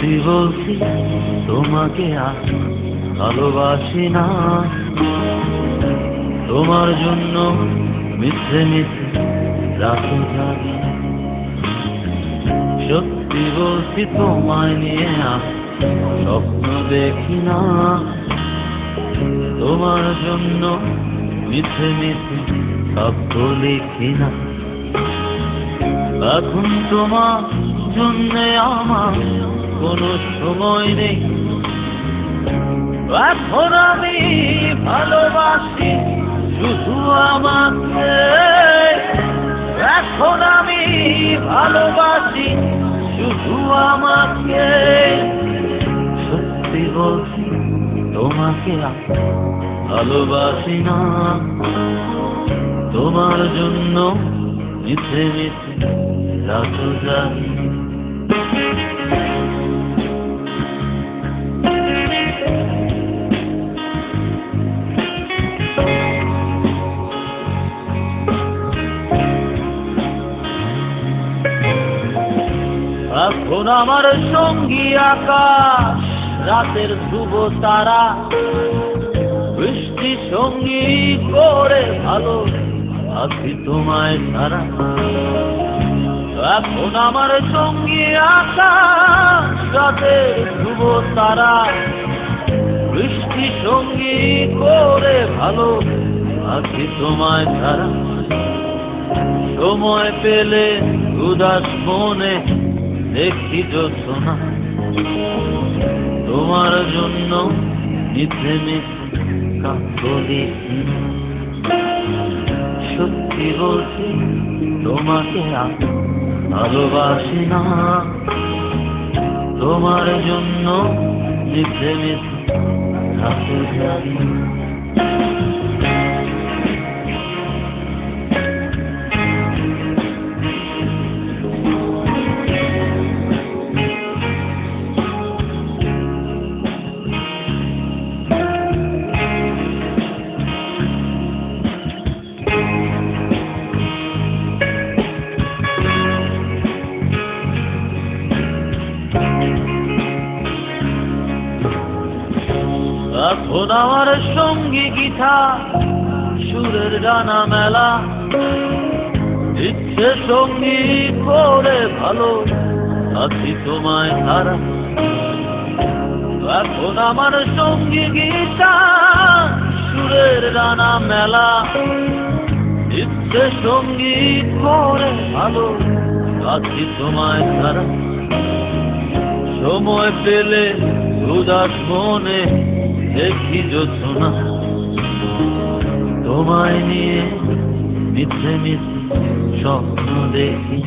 সত্যি বলছি তোমাকে আর ভালোবাসি না, তোমার জন্য মিথ্যে মিথ্যে রাতে জাগি। সত্যি বলছি তোমায় নিয়ে আর স্বপ্ন দেখি না, তোমার জন্য মিথ্যে মিথ্যে শব্দ লিখি না। এখন তোমার জন্য আমার কোনো সময় নেই, এখন আমি ভালোবাসি শুধু আমাকে, এখন আমি ভালোবাসি শুধু আমাকে। সত্যি বলছি তোমাকে ভালোবাসি না, তোমার জন্য মিথ্যে মিথ্যে রাত জাগি। এখন আমার সঙ্গী আকাশ, রাতের ধ্রুব তারা, বৃষ্টি সঙ্গী করে ভালো আছি তোমায় ছাড়া। এখন আমার সঙ্গী আকাশ, রাতের ধ্রুব তারা, বৃষ্টি সঙ্গী করে ভালো আছি তোমায় ছাড়া। সময় পেলে উদাস মনে দেখি জোছনা, তোমার জন্য মিথ্যে মিথ্যে কাঁদলি। সত্যি বলছি তোমাকে আর ভালোবাসি না, তোমার জন্য মিথ্যে মিথ্যে রাতে জাগি। এখন আমার সঙ্গী গীতা, সুরের ডানা মেলা, ইচ্ছে সঙ্গী করে ভালো আছি তোমায় ছাড়া। এখন আমার সঙ্গী গীতা, সুরের ডানা মেলা, ইচ্ছে সঙ্গী করে ভালো আছি তোমায় ছাড়া। সময় পেলে উদাস মনে দেখি জোছনা, তোমায় নিয়ে মিথ্যে মিথ্যে স্বপ্ন দেখি।